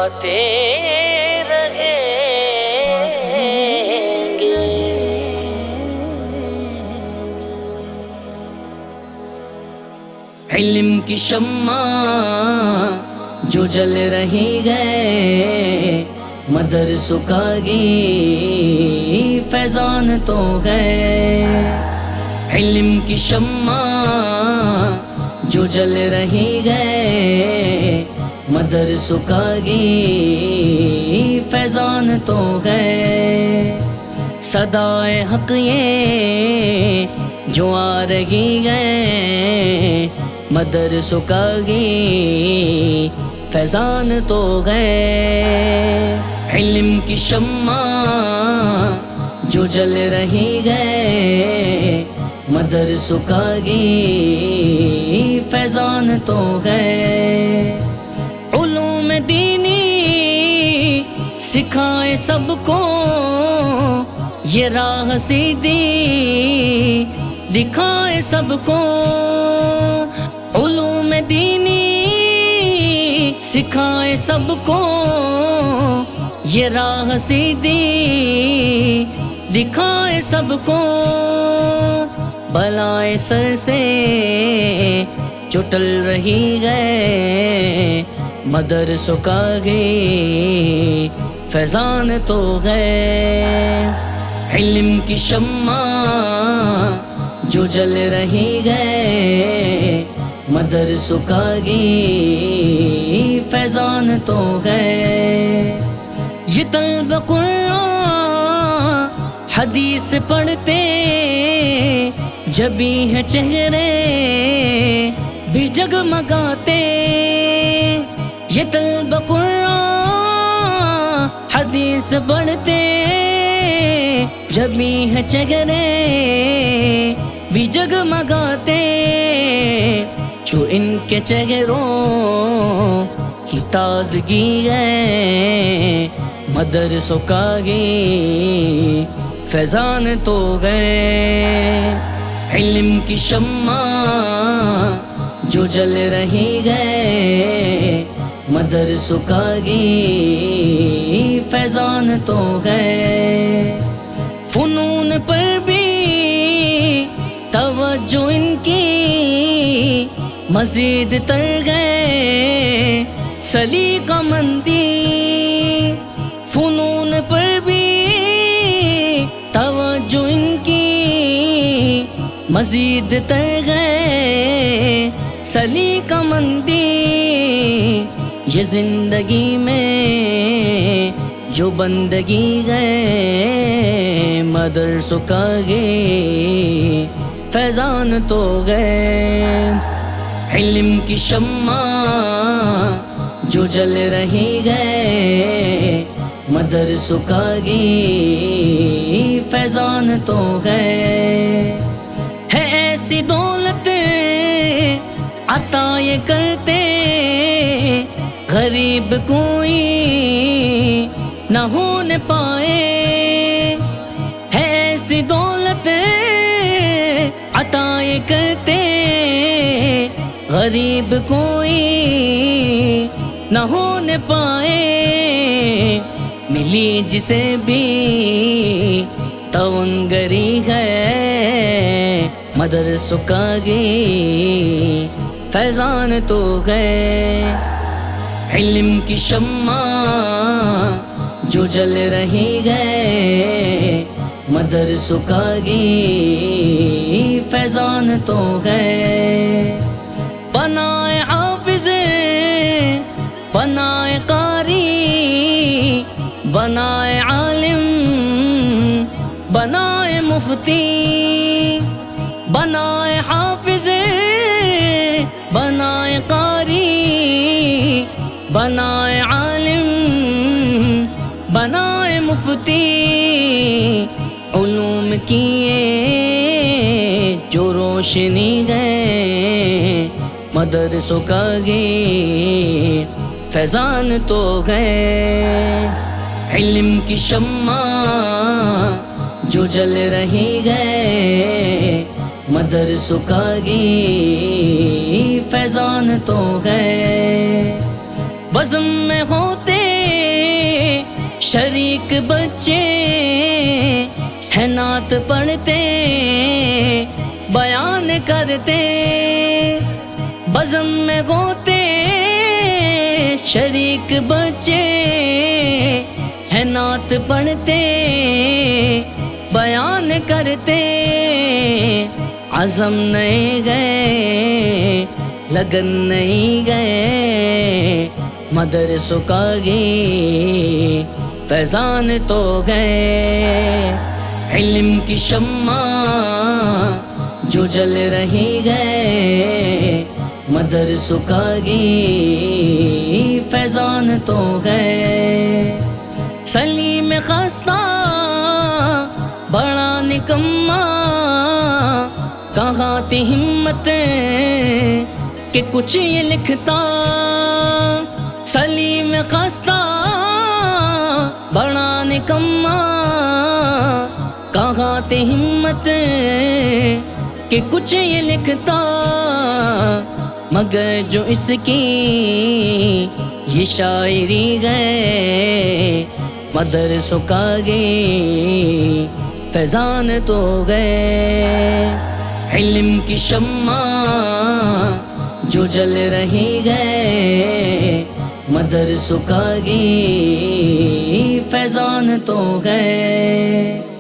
گاتے رہیں گے۔ علم کی شمع جو جل رہی ہے مدرسوں کا گی فیضان تو ہے۔ علم کی شمع جو جل رہی ہے مدرسوں کا گی فیضان تو ہے۔ صدائے حق یہ جو آ رہی ہے مدرسوں کا گی فیضان تو ہے۔ علم کی شمع جو جل رہی ہے مدرسوں کا گی فیضان تو ہے۔ علوم دینی سکھائے سب کو یہ راہ سیدھی دکھائے سب کو۔ علوم دینی سکھائے سب کو یہ راہ سیدھی دکھائے سب کو۔ بلائے سر سے جو ٹل رہی ہے مدرسوں کا گی فیضان تو ہے۔ علم کی شمع جو جل رہی ہے مدرسوں کا گی فیضان تو ہے۔ یہ طلب قرآن حدیث پڑھتے جبھی ہے چہرے بھی جگمگاتے۔ یہ طلب قرآن حدیث پڑھتے جبھی ہے چہرے بھی جگمگاتے۔ جو ان کے چہروں کی تازگی ہے مدرسوں کا گی فیضان تو ہے۔ علم کی شمع جو جل رہی ہے مدرسوں کا گی فیضان تو ہے۔ فنون پر بھی توجہ ان کی مزید تر گئے سلیقہ مندی۔ فنون پر بھی توجہ ان کی مزید تر گئے سلیقہ مندی۔ یہ زندگی میں جو بندگی ہے مدرسوں کا گی فیضان تو ہے۔ علم کی شمع جو جل رہی ہے مدرسوں کا گی فیضان تو ہے۔ ایسی دولت عطا یہ کرتے غریب کوئی نہ ہونے پائے۔ ایسی دولت عطا یہ کرتے غریب کوئی نہ ہونے پائے۔ ملی جسے بھی توانگری ہے مدرسوں کا گی فیضان تو ہے۔ علم کی شمع جو جل رہی ہے مدرسوں کا گی فیضان تو ہے۔ بنائے حافظ بنائے قاری بنائے عالم بنائے مفتی۔ بنائے حافظ بنائے قاری بنائے عالم بنائے مفتی۔ علوم کی یہ جو روشنی ہے مدرسوں کا گی فیضان تو ہے۔ علم کی شمع جو جل رہی ہے مدرسوں کا گی فیضان تو ہے۔ بزم میں ہوتے شریک بچے ہیں نعت پڑھتے بیان کرتے بزم میں غوطے شریک بچے ہیں نعت پڑھتے بیان کرتے عزم نہیں گئے لگن نہیں گئے مدرسوں کا گی فیضان تو گئے علم کی شمع جو جل رہی ہے مدرسوں کا گی فیضان تو گئے سلیم خستہ بڑا نکما کہاں تھی ہمت کہ کچھ یہ لکھتا سلیم خستہ بڑا نکما کہاں تھی ہمت کہ کچھ یہ لکھتا مگر جو اس کی یہ شاعری ہے مدرسوں کا گی فیضان تو گئے علم کی شمع جو جل رہی ہے مدرسوں کا گی فیضان تو گئے